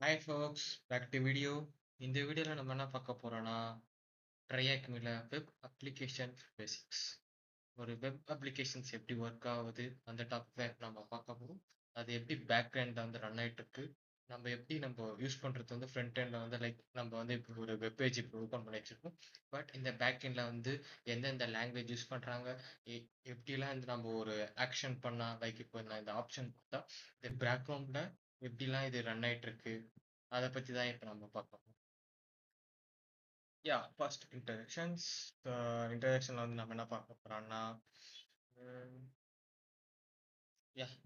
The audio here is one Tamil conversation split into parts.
Hi folks, back to video. இந்த வீடியோவில் நம்ம என்ன பார்க்க போறோம்னா ட்ரையாக்மில வெப் அப்ளிகேஷன் பேசிக்ஸ். ஒரு வெப் அப்ளிகேஷன்ஸ் எப்படி ஒர்க் ஆகுது அந்த டாபிக் நம்ம பார்க்க போறோம். அது எப்படி பேக் எண்ட்ல வந்து ரன் ஆயிட்டு இருக்கு, நம்ம எப்படி நம்ம யூஸ் பண்றது வந்து ஃப்ரண்ட் எண்ட்ல வந்து லைக் நம்ம வந்து இப்போ ஒரு வெப் பேஜ் இப்போ ஓப்பன் பண்ணி வச்சிருக்கோம். பட் இந்த பேக் எண்ட்ல வந்து எந்தெந்த லாங்குவேஜ் யூஸ் பண்றாங்க, எப்படிலாம் வந்து நம்ம ஒரு ஆக்ஷன் பண்ணா லைக் இப்போ நான் இந்த ஆப்ஷன் கொடுத்தா இந்த பேக்ரவுண்ட்ல எப்படிலாம் இது ரன் ஆயிட்டு இருக்கு, அதை பத்தி தான் இப்போ நம்ம பார்க்க போறோம். First introductions. இன்ட்ரடக்ஷன்ல வந்து நம்ம என்ன பார்க்க போறோம்னா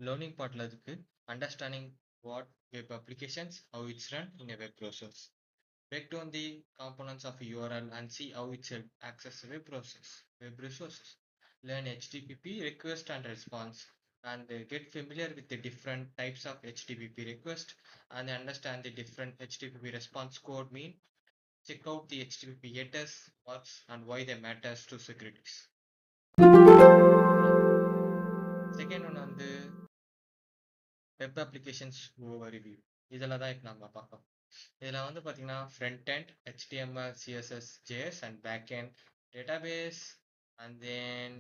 லேர்னிங் பார்ட்ல இருக்கு. Understanding what web applications, how it's run in a web browsers. Break down the components of a URL and see how it's access web browsers, web resources. Learn HTTP request and response, and get familiar with the different types of HTTP request and understand the different HTTP response code mean. Check out the HTTP headers, works, and why they matters to securities. Second one வந்து வெப் அப்ளிகேஷன்ஸ் ஓவர்வியூ. இதில் தான் இப்போ நம்ம பார்க்கலாம். இதில் வந்து பார்த்தீங்கன்னா front end HTML, CSS, JS and back end database and then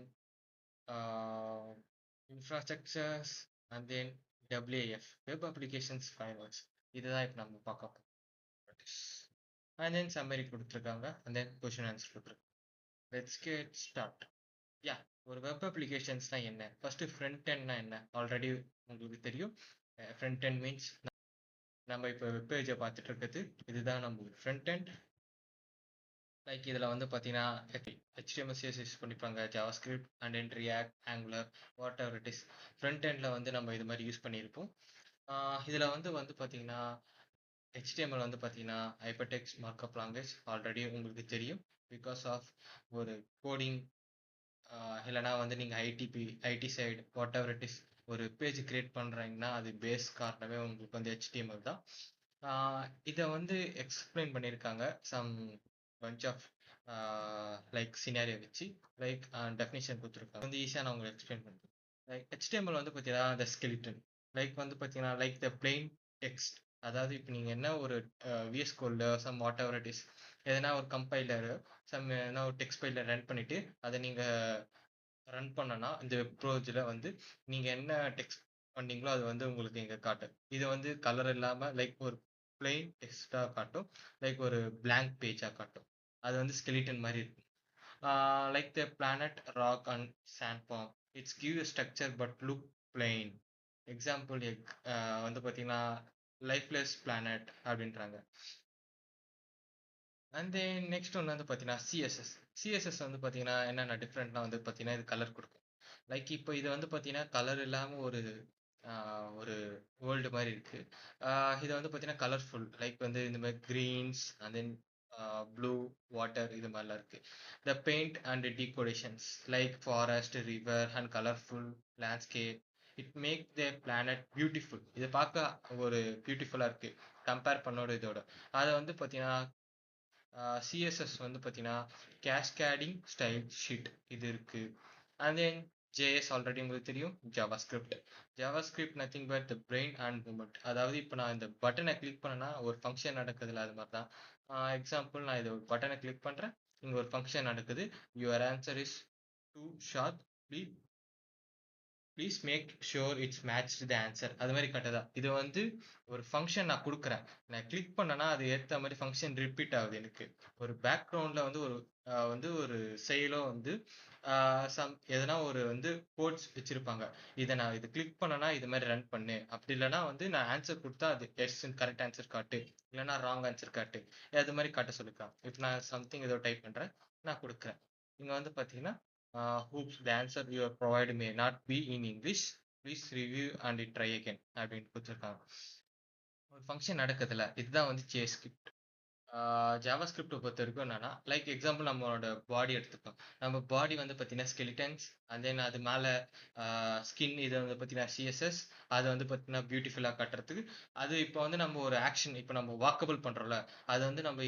infrastructures and then WAF web applications frameworks. இதுதான் இப்போ நம்ம பார்க்க போகிறோம். அண்ட் தென் சம்மரி கொடுத்துருக்காங்க, அண்ட் தென் கொஷின் ஆன்சர் கொடுத்துருக்காங்க. Let's get start. ஒரு வெப் அப்ளிகேஷன்ஸ்னா என்ன? ஃபர்ஸ்ட் ஃப்ரண்ட் எண்ட்னா என்ன? ஆல்ரெடி உங்களுக்கு தெரியும். ஃப்ரண்ட் எண்ட் மீன்ஸ் நம்ம இப்போ வெப் பேஜை பார்த்துட்டு இருக்கிறது இதுதான் நம்ம ஃப்ரண்ட் எண்ட். லைக் இதில் வந்து பார்த்தீங்கன்னா HTML, CSS யூஸ் பண்ணிப்பாங்க, JavaScript and then react, angular, what ever it is. Front எண்டில் வந்து நம்ம இது மாதிரி யூஸ் பண்ணியிருப்போம். இதில் வந்து பார்த்தீங்கன்னா HTML வந்து பார்த்தீங்கன்னா ஹைப்பர்டெக்ஸ்ட் மார்க்அப் லாங்குவேஜ் ஆல்ரெடி உங்களுக்கு தெரியும். பிகாஸ் ஆஃப் ஒரு கோடிங் இல்லைனா வந்து நீங்கள் ID side what ever it is ஒரு பேஜ் கிரியேட் பண்ணுறீங்கன்னா அது பேஸ் காரணமே உங்களுக்கு வந்து HTML தான். இதை வந்து எக்ஸ்பிளைன் பண்ணியிருக்காங்க some bunch of like scenario வச்சு, லைக் டெஃபினிஷன் கொடுத்துருக்காங்க. வந்து ஈஸியாக நான் உங்களுக்கு எக்ஸ்பிளைன் பண்ணுறேன். லைக் HTML வந்து பார்த்தீங்கன்னா த ஸ்கெலிட்டன், லைக் வந்து பார்த்தீங்கன்னா லைக் த பிளெயின் டெக்ஸ்ட். அதாவது இப்போ நீங்கள் என்ன ஒரு VS கோடில் some whatever it is எதனா ஒரு கம்பைலர் சம் எதனா ஒரு டெக்ஸ்ட் ஃபைலில் ரன் பண்ணிவிட்டு அதை நீங்கள் ரன் பண்ணனா இந்த வெப் ப்ரௌசரில் வந்து நீங்கள் என்ன டெக்ஸ்ட் பண்ணீங்களோ அது வந்து உங்களுக்கு இங்கே காட்டும். இது வந்து கலர் இல்லாமல் லைக் ஒரு பிளெயின் டெக்ஸ்டாக காட்டும், லைக் ஒரு பிளாங்க் பேஜாக காட்டும். அது வந்து ஸ்கெலிட்டன் மாதிரி இருக்கும். Like the planet, rock and sand form, it's give structure but look plain. Example வந்து பார்த்தீங்கன்னா லைஃப்லெஸ் பிளானட் அப்படின்றாங்க. அண்ட் தென் நெக்ஸ்ட் ஒன்று வந்து பார்த்தீங்கன்னா சிஎஸ்எஸ் வந்து பார்த்தீங்கன்னா என்னென்ன டிஃப்ரெண்ட்னா வந்து பார்த்தீங்கன்னா இது கலர் கொடுக்கும். லைக் இப்போ இது வந்து பார்த்தீங்கன்னா கலர் இல்லாமல் ஒரு வேர்ல்டு மாதிரி இருக்கு. இது வந்து பார்த்தீங்கன்னா கலர்ஃபுல், லைக் வந்து இந்த மாதிரி greens and then blue, water இது மாதிரிலாம் இருக்கு. The paint and decorations like forest, river and colourful landscape, it make the planet beautiful. இதை பார்க்க ஒரு பியூட்டிஃபுல்லாக இருக்கு கம்பேர் பண்ணோட இதோட. அதை வந்து பார்த்தீங்கன்னா சிஎஸ்எஸ் வந்து பார்த்தீங்கன்னா கேஸ்கேடிங் ஸ்டைல் ஷீட் இது இருக்கு. அண்ட் தென் ஜேஎஸ் ஆல்ரெடி உங்களுக்கு தெரியும். JavaScript nothing but the brain and movement. அதாவது இப்போ நான் இந்த பட்டனை கிளிக் பண்ணேன்னா ஒரு ஃபங்க்ஷன் நடக்குதுல்ல, அது மாதிரி தான். எக்ஸாம்பிள் நான் இது பட்டனை கிளிக் பண்ணுறேன், இங்கே ஒரு ஃபங்க்ஷன் நடக்குது. Your answer is too short, please make sure it's match the answer. அது மாதிரி கட்டதா இது வந்து ஒரு ஃபங்க்ஷன் நான் கொடுக்குறேன். நான் கிளிக் பண்ணனா அது ஏற்ற மாதிரி ஃபங்க்ஷன் ரிப்பீட் ஆகுது. எனக்கு ஒரு பேக்ரவுண்டில் வந்து ஒரு செயலோ வந்து எதனா ஒரு வந்து கோட்ஸ் வச்சிருப்பாங்க. இதை நான் இது கிளிக் பண்ணனா இது மாதிரி ரன் பண்ணு, அப்படி இல்லைனா வந்து நான் ஆன்சர் கொடுத்தா அது எஸ் கரெக்ட் ஆன்சர் காட்டு, இல்லைனா ராங் ஆன்சர் காட்டு, அது மாதிரி காட்ட சொல்லிக்கலாம். இப்போ நான் சம்திங் ஏதோ டைப் பண்ணுறேன், நான் கொடுக்குறேன். இங்கே வந்து பார்த்தீங்கன்னா hoops the answer you provide may not be in English, please review and try again அப்படின்னு கொடுத்துருக்காங்க. ஒரு ஃபங்க்ஷன் நடக்குதுல்ல, இதுதான் வந்து ஜேஸ்கிரிப்ட். ஜாவாஸ்கிரிப்டை பொறுத்த வரைக்கும் என்னன்னா லைக் எக்ஸாம்பிள் நம்மளோட பாடி எடுத்துப்போம். நம்ம பாடி வந்து பார்த்தீங்கன்னா ஸ்கெலிட்டன்ஸ் அண்ட் தென் அது மேலே ஸ்கின், இதை வந்து பார்த்தீங்கன்னா சிஎஸ்எஸ். அது வந்து பார்த்தீங்கன்னா பியூட்டிஃபுல்லாக காட்டுறதுக்கு. அது இப்போ வந்து நம்ம ஒரு ஆக்ஷன் இப்போ நம்ம வாக்கபிள் பண்ணுறோம்ல, அது வந்து நம்ம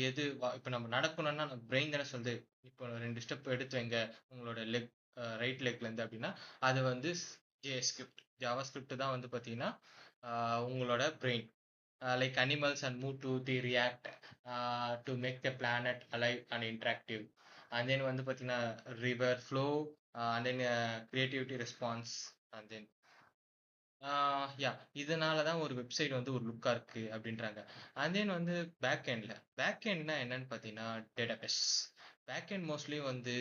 இப்போ நம்ம நடக்கணும்னா நம்ம பிரெயின் தானே சொல்லுது இப்போ 2 ஸ்டெப் எடுத்து வைங்க உங்களோட லெக், ரைட் லெக்லேருந்து அப்படின்னா அது வந்து ஜாவாஸ்கிரிப்ட் தான் வந்து பார்த்தீங்கன்னா உங்களோட brain. like animals and move to the react to make the planet alive and interactive. And then வந்து பார்த்தீங்கன்னா river flow and then creativity response and then யா இதனால தான் ஒரு வெப்சைட் வந்து ஒரு லுக்கா இருக்கு அப்படின்றாங்க. அண்ட் தென் வந்து பேக் எண்ட்னா என்னன்னு பார்த்தீங்கன்னா டேட்டாபேஸ். பேக் எண்ட் மோஸ்ட்லி வந்து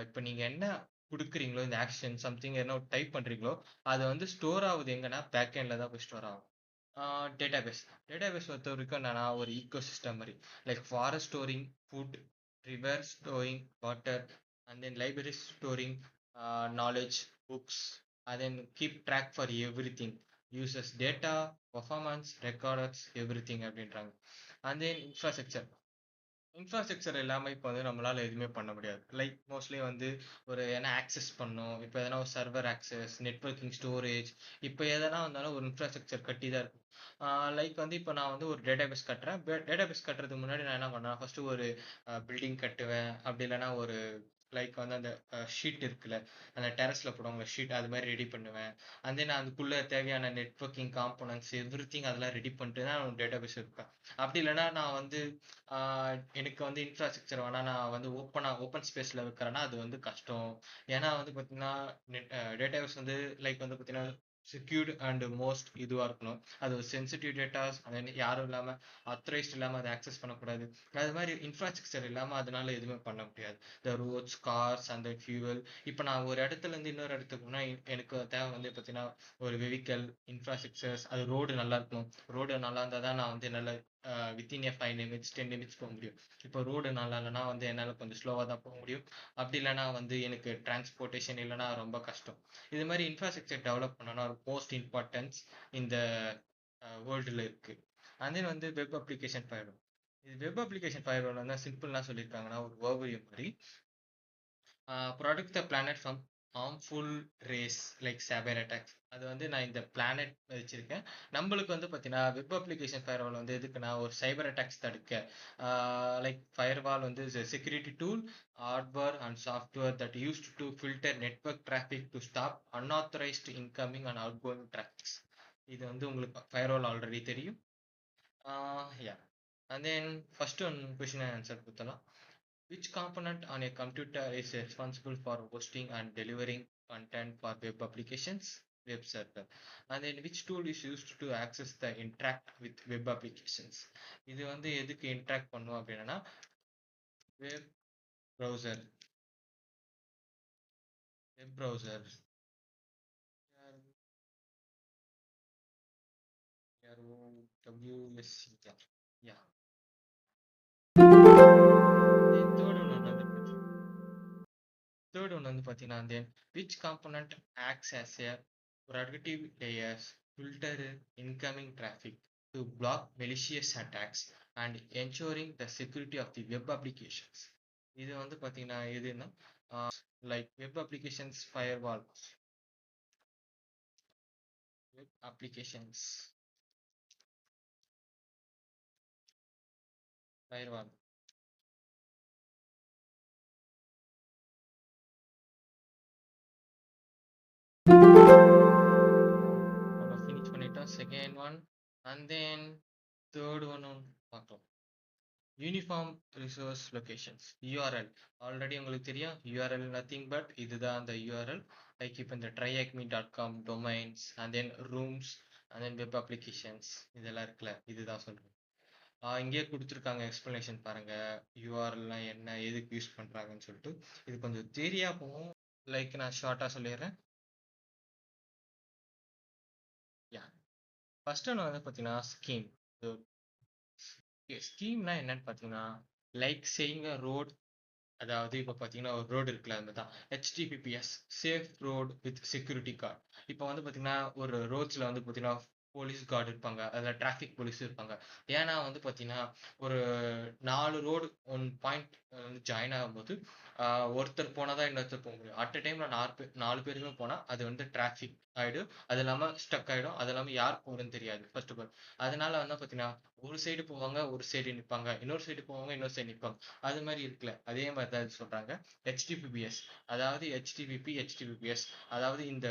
இப்போ நீங்க என்ன கொடுக்குறீங்களோ இந்த ஆக்ஷன் சம்திங் என்ன டைப் பண்றீங்களோ அது வந்து ஸ்டோர் ஆகுது எங்கன்னா பேக் எண்ட்ல தான் போய் ஸ்டோர் ஆகும். டேட்டாபேஸ் பொறுத்த வரைக்கும் என்னன்னா ஒரு ஈக்கோ சிஸ்டம் மாதிரி, like forest storing food, river storing water, and then library storing knowledge books, and then keep track for everything, uses data, performance, records, everything அப்படின்றாங்க. and then இன்ஃப்ராஸ்ட்ரக்சர் இல்லாமல் இப்போ வந்து நம்மளால எதுவுமே பண்ண முடியாது. லைக் மோஸ்ட்லி வந்து ஒரு எதனா ஆக்சஸ் பண்ணோம், இப்போ எதனா ஒரு சர்வர் ஆக்சஸ், நெட்ஒர்க்கிங், ஸ்டோரேஜ், இப்போ எதனா வந்தாலும் ஒரு இன்ஃப்ராஸ்ட்ரக்சர் கட்டி தான் இருக்கும். லைக் வந்து இப்போ நான் வந்து ஒரு டேட்டாபேஸ் கட்டுறேன். டேட்டாபேஸ் கட்டுறதுக்கு முன்னாடி நான் என்ன பண்ணேன், ஃபர்ஸ்ட் ஒரு பில்டிங் கட்டுவேன், அப்படி இல்லைன்னா ஒரு லைக் வந்து அந்த ஷீட் இருக்குல்ல, அந்த டெரஸ்ல போடுவாங்க ஷீட், அது மாதிரி ரெடி பண்ணுவேன். அண்ட் தென் அதுக்குள்ள தேவையான நெட்ஒர்க்கிங் காம்போனன்ட்ஸ் எவ்ரிதிங் அதெல்லாம் ரெடி பண்ணிட்டு தான் டேட்டாபேஸ் இருப்பேன். அப்படி இல்லைன்னா நான் வந்து எனக்கு வந்து இன்ஃப்ராஸ்ட்ரக்சர் வேணா, நான் வந்து ஓப்பன் ஸ்பேஸ்ல வைக்கிறேன்னா அது வந்து கஷ்டம். ஏன்னா வந்து பார்த்தீங்கன்னா டேட்டாபேஸ் வந்து லைக் வந்து பார்த்தீங்கன்னா செக்யூர்டு அண்ட் மோஸ்ட் இதுவாக இருக்கணும். அது ஒரு சென்சிட்டிவ் டேட்டாஸ், அது யாரும் இல்லாமல் அத்தரைஸ்ட் இல்லாமல் அதை ஆக்சஸ் பண்ணக்கூடாது. அது மாதிரி இன்ஃப்ராஸ்ட்ரக்சர் இல்லாமல் அதனால எதுவுமே பண்ண முடியாது. த ரோட்ஸ், கார்ஸ் அந்த ஃபியூவல். இப்போ நான் ஒரு இடத்துல இருந்து இன்னொரு இடத்துக்கு போனால் எனக்கு தேவை வந்து பார்த்தீங்கன்னா ஒரு வெஹிக்கல் இன்ஃப்ராஸ்ட்ரக்சர்ஸ், அது ரோடு நல்லா இருக்கணும். ரோடு நல்லா இருந்தால் தான் நான் வந்து நல்ல வித்தின் ஏ 5 நிமிட்ஸ் 10 நிமிட்ஸ் போக முடியும். இப்போ ரோடு நல்லா இல்லைன்னா வந்து என்னால் கொஞ்சம் ஸ்லோவாக தான் போக முடியும். அப்படி இல்லைன்னா வந்து எனக்கு டிரான்ஸ்போர்ட்டேஷன் இல்லைன்னா ரொம்ப கஷ்டம். இது மாதிரி இன்ஃப்ராஸ்ட்ரக்சர் டெவலப் பண்ணணும்னா மோஸ்ட் இம்பார்ட்டன்ஸ் இந்த வேர்ல்டில் இருக்கு. அண்ட் தென் வந்து வெப் அப்ளிகேஷன் ஃபயர்வால். இது வெப் அப்ளிகேஷன் ஃபயர்வால் வந்து சிம்பிளாக சொல்லியிருக்காங்கன்னா ஒரு ஓவர்வியூ மாதிரி, protect the planet from harmful rays like cyber attacks. அது வந்து நான் இந்த பிளானட் வச்சிருக்கேன். நம்மளுக்கு வந்து பார்த்தீங்கன்னா வெப் அப்ளிகேஷன் ஃபயர்வால் வந்து எதுக்குன்னா ஒரு சைபர் அட்டாக்ஸ் தடுக்க. லைக் ஃபயர்வால் வந்து security tool, hardware and software that used to filter network traffic to stop unauthorized incoming and outgoing traffics. இது வந்து உங்களுக்கு ஃபயர்வால் ஆல்ரெடி தெரியும். Yeah and then first one question answer கொடுத்தலாம். Which component on a computer is responsible for hosting and delivering content for web applications? Web server. And then which tool is used to access the interact with web applications? இது வந்து எதுக்கு இன்ட்ராக்ட் பண்ணும் அப்படின்னா web browser. Web browser WSC. Yeah third one வந்து பார்த்தீங்கன்னா then which component acts as a protective layers filter incoming traffic to block malicious attacks and ensuring the security of the web applications. இது வந்து பார்த்தீங்கன்னா எதுன்னா like web applications firewall. Web applications firewall. நம்ம ஃபினிஷ் பண்ணிட்டோம் second one. And then third one பார்க்கலாம். Uniform resource locations URL. Already உங்களுக்கு தெரியும் யூஆர்எல் நத்திங் பட் இதுதான் அந்த யூஆர்எல். லைக் இப்போ இந்த tryacme.com domains and then rooms and then web applications இதெல்லாம் இருக்குல்ல, இதுதான் சொல்றேன். இங்கேயே கொடுத்துருக்காங்க எக்ஸ்பிளனேஷன் பாருங்க, யூஆர்எல்லாம் என்ன எதுக்கு யூஸ் பண்றாங்கன்னு சொல்லிட்டு. இது கொஞ்சம் தெரியா போகும், லைக் நான் ஷார்ட்டா சொல்லிடுறேன். யா ஃபர்ஸ்ட் ஒன்று வந்து பார்த்தீங்கன்னா ஸ்கீம். ஸ்கீம்னா என்னன்னு பார்த்தீங்கன்னா லைக் சேயிங் அ ரோட். அதாவது இப்போ பார்த்தீங்கன்னா ஒரு ரோடு இருக்குல்ல, அது தான் HTTPS safe road with security guard. இப்போ வந்து பார்த்தீங்கன்னா ஒரு ரோட்ஸில் வந்து பார்த்தீங்கன்னா போலீஸ் கார்டு இருப்பாங்க, அதில் டிராஃபிக் போலீஸ் இருப்பாங்க. ஏன்னா வந்து பார்த்தீங்கன்னா ஒரு 4 ரோடு ஒன் பாயிண்ட் வந்து ஜாயின் ஆகும்போது ஒருத்தர் போனால் தான் இன்னொருத்தர் போக முடியும். அட் அ டைமில் 4 பேருமே போனால் அது வந்து டிராஃபிக் ஆகிடும். அது இல்லாமல் ஸ்டக் ஆகிடும். அது இல்லாமல் யார் போகிறதுன்னு தெரியாது ஃபர்ஸ்ட் ஆஃப் ஆல். அதனால வந்து பார்த்தீங்கன்னா ஒரு சைடு போவாங்க, ஒரு சைடு நிற்பாங்க, இன்னொரு சைடு போவாங்க, இன்னொரு சைடு நிற்பாங்க. அது மாதிரி இருக்குல்ல, அதே மாதிரி தான் சொல்றாங்க HTTPS. அதாவது HTTP HTTPS, அதாவது இந்த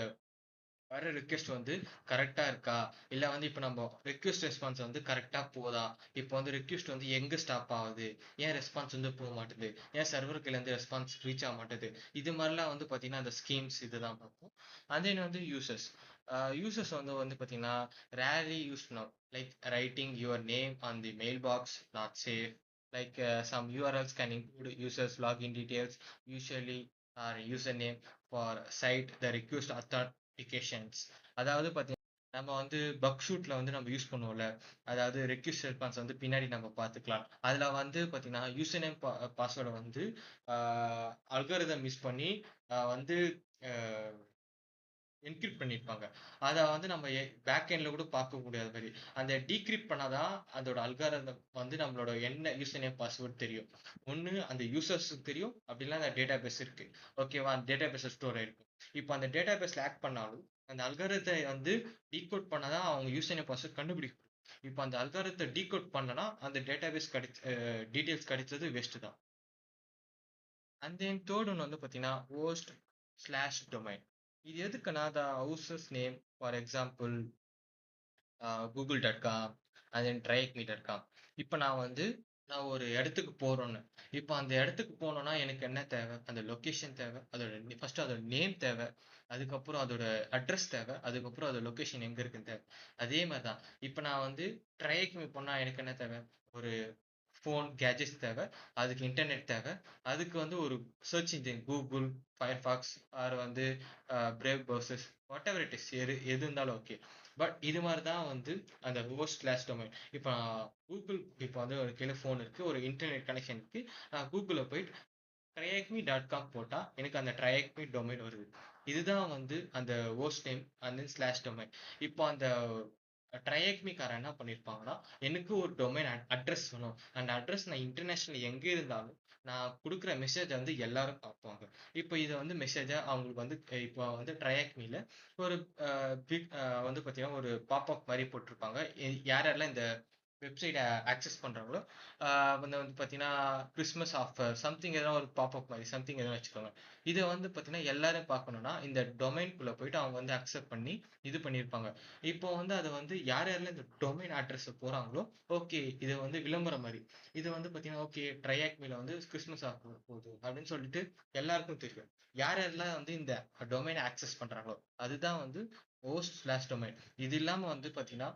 வர ரிக்வெஸ்ட் வந்து கரெக்டா இருக்கா, இல்ல வந்து இப்ப நம்ம ரிக்வெஸ்ட் ரெஸ்பான்ஸ் வந்து கரெக்டா போதா, இப்போ வந்து ரிக்வெஸ்ட் வந்து எங்க ஸ்டாப் ஆகுது, ஏன் ரெஸ்பான்ஸ் வந்து போக மாட்டுது, ஏன் சர்வருக்குள்ள இருந்து ரெஸ்பான்ஸ் ரீச் ஆக மாட்டுது, இது மாதிரிலாம் வந்து பாத்தீங்கன்னா அந்த ஸ்கீம்ஸ் இதுதான் பார்ப்போம். and then வந்து யூசர்ஸ் யூசர்ஸ் வந்து வந்து பாத்தீங்கன்னா rarely யூஸ் பண்ணும், like writing your name on the mail box not safe, like some URLs can include users login details, usually or username for site the request authentications. அதாவது பாத்தீங்கன்னா நம்ம வந்து பக் ஷூட்ல வந்து நம்ம யூஸ் பண்ணுவோம்ல, அதாவது ரெக்வெஸ்ட் ரெஸ்பான்ஸ் வந்து பின்னாடி நம்ம பார்த்துக்கலாம். அதுல வந்து பாத்தீங்கன்னா யூசர் நேம் பாஸ்வேர்டை வந்து அல்காரிதம் மிஸ் பண்ணி வந்து என்கிரிப்ட் பண்ணியிருப்பாங்க. அத வந்து நம்ம பேக் எண்ட்ல கூட பார்க்க முடியாத மாதிரி அந்த டீக்ரிப்ட் பண்ணாதான் அதோட அல்காரிதம் வந்து நம்மளோட என்ன யூசர் நேம் பாஸ்வேர்ட் தெரியும். ஒண்ணு அந்த யூசர்ஸ்க்கு தெரியும், அப்படி இல்ல அந்த டேட்டா பேஸ் இருக்கு, ஓகேவா, அந்த டேட்டா பேஸ் ஸ்டோர் ஆயிருக்கும். இப்போ அந்த டேட்டா பேஸ்ல ஆக்ட் பண்ணாலும் அந்த அல்காரத்தை வந்து டீகோட் பண்ணாதான் அவங்க யூசர் நேம் பாஸ்வேர்ட் கண்டுபிடிக்கும். இப்போ அந்த அல்காரத்தை டீகோட் பண்ணனா அந்த டேட்டா பேஸ் டீடைல்ஸ் கிடைச்சது வேஸ்ட் தான். அண்ட் தென் தேர்ட் ஒன் வந்து பாத்தீங்கன்னா ஹோஸ்ட் ஸ்லாஷ் டொமைன். இது எதுக்குன்னா த houses name, for example google.com and then tryme.com. இப்போ நான் ஒரு இடத்துக்கு போறோன்னு, இப்போ அந்த இடத்துக்கு போனோம்னா எனக்கு என்ன தேவை, அந்த லொகேஷன் தேவை, அதோட ஃபர்ஸ்ட் அதோட நேம் தேவை, அதுக்கப்புறம் அதோட அட்ரஸ் தேவை, அதுக்கப்புறம் அதோட லொகேஷன் எங்க இருக்குன்னு தேவை. அதே மாதிரிதான் இப்போ நான் வந்து ட்ரைக்கு போனா எனக்கு என்ன தேவை, ஒரு ஃபோன் கேஜெட்ஸ் தேவை, அதுக்கு இன்டர்நெட் தேவை, அதுக்கு வந்து ஒரு search engine Google, Firefox or வந்து Brave browsers, whatever it is, எது இருந்தாலும் ஓகே. பட் இது மாதிரி தான் வந்து அந்த ஹோஸ்ட் கிளாஸ் டொமைன். இப்போ கூகுள், இப்போ வந்து ஒரு கீழே ஃபோன் இருக்கு, ஒரு இன்டர்நெட் கனெக்ஷன் இருக்கு, நான் கூகுளில் போயிட்டு ட்ரையாக்மி.காம் போட்டா எனக்கு அந்த ட்ரையாக்மி டொமைன் வருது. இதுதான் வந்து அந்த host name and then slash domain. இப்போ அந்த ட்ரையாக்மிக்காரன் என்ன பண்ணியிருப்பாங்கன்னா, எனக்கு ஒரு டொமைன் அட்ரஸ் வேணும், அந்த அட்ரஸ் நான் இன்டர்நேஷனல் எங்கே இருந்தாலும் நான் கொடுக்குற மெசேஜை வந்து எல்லாரும் பார்ப்பாங்க. இப்போ இதை வந்து மெசேஜை அவங்களுக்கு வந்து இப்போ வந்து ட்ரையாக்மியில் ஒரு பிக் வந்து பார்த்தீங்கன்னா ஒரு பாப்அப் மாதிரி போட்டிருப்பாங்க. யார் யாரெல்லாம் இந்த வெப்சைட்டை ஆக்சஸ் பண்ணுறாங்களோ வந்து வந்து பார்த்தீங்கன்னா கிறிஸ்மஸ் ஆஃபர் சம்திங் எதனா ஒரு பாப்அப் மாதிரி சம்திங் எதனா வச்சுக்கோங்க. இதை வந்து பார்த்தீங்கன்னா எல்லாரும் பார்க்கணும்னா இந்த டொமைன்குள்ளே போயிட்டு அவங்க வந்து அக்செப்ட் பண்ணி இது பண்ணியிருப்பாங்க. இப்போ வந்து அதை வந்து யார் யாரெல்லாம் இந்த டொமைன் அட்ரஸ் போகிறாங்களோ, ஓகே இது வந்து விளம்பரம் மாதிரி, இது வந்து பார்த்தீங்கன்னா ஓகே ட்ரையாக்மில வந்து கிறிஸ்மஸ் ஆஃபர் போகுது அப்படின்னு சொல்லிட்டு எல்லாருக்கும் தெரியும். யார் யாரெல்லாம் வந்து இந்த டொமைனை ஆக்சஸ் பண்ணுறாங்களோ அதுதான் வந்து ஹோஸ்ட் ஸ்லாஷ் டொமைன். இது இல்லாமல் வந்து பார்த்தீங்கன்னா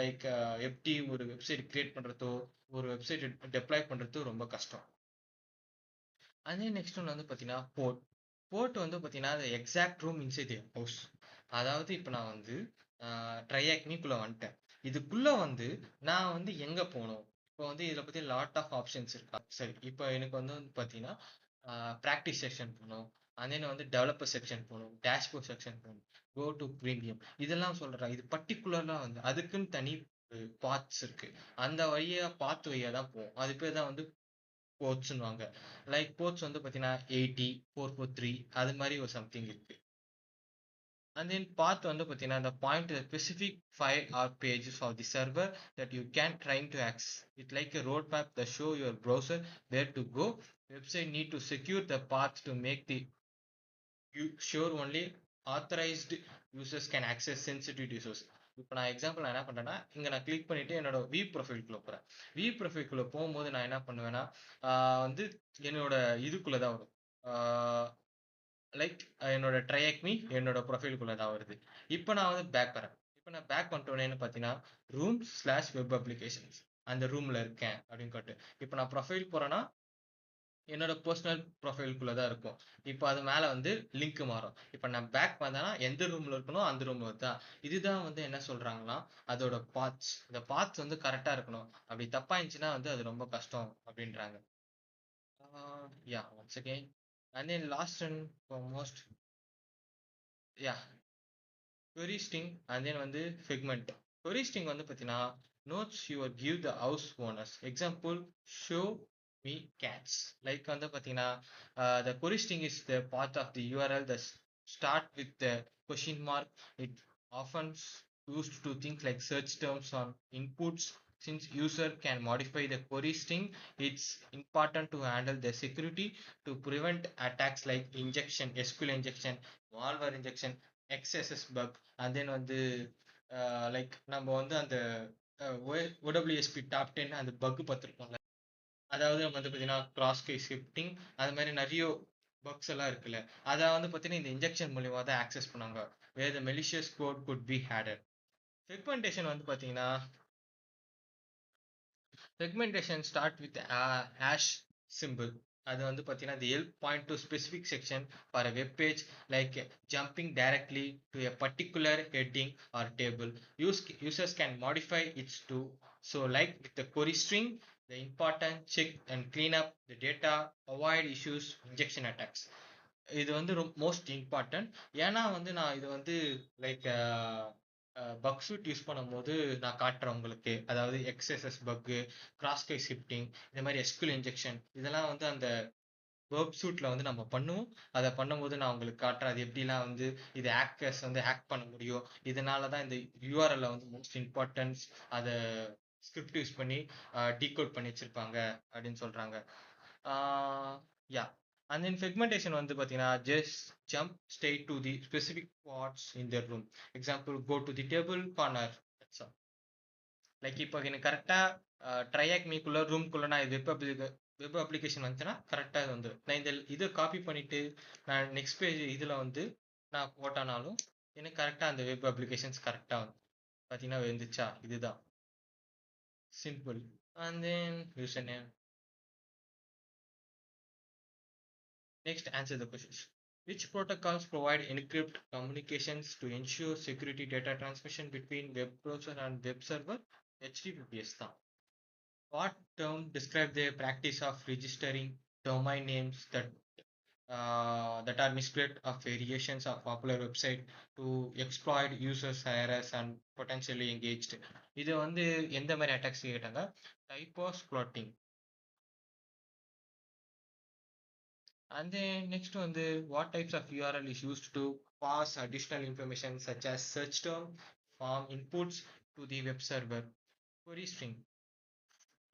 லைக் எப்படி ஒரு வெப்சைட் கிரியேட் பண்றதோ, ஒரு வெப்சைட் டெப்ளாய் பண்றதோ ரொம்ப கஷ்டம். அதே நெக்ஸ்ட் ஒன்று வந்து பார்த்தீங்கன்னா போர்ட். போர்ட் வந்து பார்த்தீங்கன்னா exact room inside the house. அதாவது இப்போ நான் வந்து ட்ரையாக்மிக்குள்ள வந்துட்டேன். இதுக்குள்ள வந்து நான் வந்து எங்க போகணும், இப்போ வந்து இதில் பத்தி லாட் ஆஃப் ஆப்ஷன்ஸ் இருக்கா. சரி, இப்போ எனக்கு வந்து பார்த்தீங்கன்னா ப்ராக்டிஸ் செக்ஷன் போகணும், அதே வந்து டெவலப்பர் செக்ஷன் போகணும், டேஷ்போர்ட் செக்ஷன் போகணும், கோ டு ப்ரீமியம், இதெல்லாம் சொல்றாங்க. இது பர்டிகுலர்லாம் வந்து அதுக்குன்னு தனி பாத்ஸ் இருக்கு. அந்த வழியா பாத் வழியா தான் போகும். அது பேர் தான் வந்து போர்ட்ஸ்னுவாங்க. லைக் போர்ட்ஸ் வந்து பார்த்தீங்கன்னா 80, 443 அது மாதிரி ஒரு சம்திங் இருக்கு. And then path வந்து பார்த்தீங்கன்னா the point to the specific file or pages of the server that you can trying to access. It's like a roadmap that show your browser where to go. Website need to secure the path to make the sure only authorized users can access sensitive users. இப்போ நான் எக்ஸாம்பிள் நான் என்ன பண்றேன்னா, இங்க நான் கிளிக் பண்ணிட்டு என்னோட வி ப்ரொஃபைல்குள்ள போறேன். வி ப்ரொஃபைல்குள்ள போகும்போது நான் என்ன பண்ணுவேன்னா, வந்து என்னோட இதுக்குள்ள தான் வரும். லைக் என்னோட ட்ரையாக்மி என்னோட ப்ரொஃபைலுக்குள்ள தான் வருது. இப்போ நான் வந்து பேக் வரேன். இப்போ நான் பேக் பண்ணிட்டோன்னே பார்த்தீங்கன்னா ரூம் ஸ்லாஷ் வெப் அப்ளிகேஷன்ஸ் அந்த ரூம்ல இருக்கேன் அப்படின்னு காட்டு. இப்போ நான் ப்ரொஃபைல் போறேன்னா என்னோட பர்சனல் ப்ரொஃபைலுக்குள்ள தான் இருக்கும். இப்போ அது மேல வந்து லிங்க் மாறும். இப்போ நான் பேக் வந்தேன்னா எந்த ரூம்ல இருக்கணும் அந்த ரூம்ல தான். இதுதான் வந்து என்ன சொல்றாங்கன்னா அதோட பாத்ஸ். இந்த பாத்ஸ் வந்து கரெக்டா இருக்கணும். அப்படி தப்பா இருந்துச்சுன்னா வந்து அது ரொம்ப கஷ்டம் அப்படின்றாங்க. யா once again and then last and most yeah query string and then வந்து figment. query string வந்து பார்த்தீங்கன்னா notes you give the house owners. Example, show me cats. Like வந்து பார்த்தீங்கன்னா the query string is the part of the URL that start with the question mark. It often used to things like search terms on inputs. Since user can modify the query string, it's important to handle the security to prevent attacks like injection, SQL injection, malware injection, XSS bug and then வந்து லைக் நம்ம வந்து அந்த OWSP டாப் 10 அந்த பக் பார்த்துருப்போம்ல. அதாவது நம்ம வந்து பார்த்தீங்கன்னா கிராஸ் கே ஷிஃப்டிங் அது மாதிரி நிறைய பக்ஸ் எல்லாம் இருக்குல்ல. அதை வந்து பார்த்தீங்கன்னா இந்த இன்ஜெக்ஷன் மூலியமா தான் ஆக்சஸ் பண்ணாங்க. Where the malicious code could be hosted. Segmentation வந்து பார்த்தீங்கன்னா segmentation start with a hash symbol. அது வந்து பார்த்தீங்கன்னா the help point to specific section for a web page, like jumping directly to a particular heading or table. Users can modify it to, so like with the query string, the important check and clean up the data, avoid issues, injection attacks. இது வந்து மோஸ்ட் இம்பார்ட்டன்ட். ஏன்னா வந்து நான் இது வந்து லைக் பக் சூட் யூஸ் பண்ணும்போது நான் காட்டுறேன் உங்களுக்கு. அதாவது எக்ஸ்எஸ்எஸ் பக்கு, கிராஸ் கை ஷிஃப்டிங், இந்த மாதிரி எஸ்கியூஎல் இன்ஜெக்ஷன் இதெல்லாம் வந்து அந்த வெப் சூட்ல வந்து நம்ம பண்ணுவோம். அதை பண்ணும்போது நான் உங்களுக்கு காட்டுறேன் அது எப்படிலாம் வந்து இது ஹேக்கர்ஸ் வந்து ஹேக் பண்ண முடியும். இதனால தான் இந்த யூஆர்எல்ல வந்து மோஸ்ட் இம்பார்ட்டன்ஸ் அதை ஸ்கிரிப்ட் யூஸ் பண்ணி டீகோட் பண்ணி வச்சிருப்பாங்க அப்படின்னு சொல்றாங்க. யா அண்ட் தென் செக்மெண்டேஷன் வந்து பார்த்தீங்கன்னா just jump straight to the specific parts in the room. Example go to the table corner. Like இப்போ எனக்கு கரெக்டாக ட்ரையாக் மீக்குள்ள ரூம்குள்ள நான் வெப் அப்ளிகேஷன் வந்துச்சுன்னா கரெக்டாக இது வந்து நான் இந்த இதை காப்பி பண்ணிட்டு நான் நெக்ஸ்ட் பேஜ் இதில் வந்து நான் போட்டானாலும் எனக்கு கரெக்டாக அந்த வெப் அப்ளிகேஷன்ஸ் கரெக்டாக வந்து பார்த்தீங்கன்னா வந்துச்சா. இதுதான் simple. And then user name. Next, answer the questions. Which protocols provide encrypt communications to ensure security data transmission between web browser and web server? HTTPS தான். What term describe the practice of registering domain names that are misspelled of variations of popular website to exploit users errors and potentially engaged? இது வந்து எந்த மாதிரி அட்டாக்ஸ் கேட்டாங்க? டைப்போஸ் plotting. And then next one, what types of URL is used to pass additional information such as search term, form inputs to the web server, query string.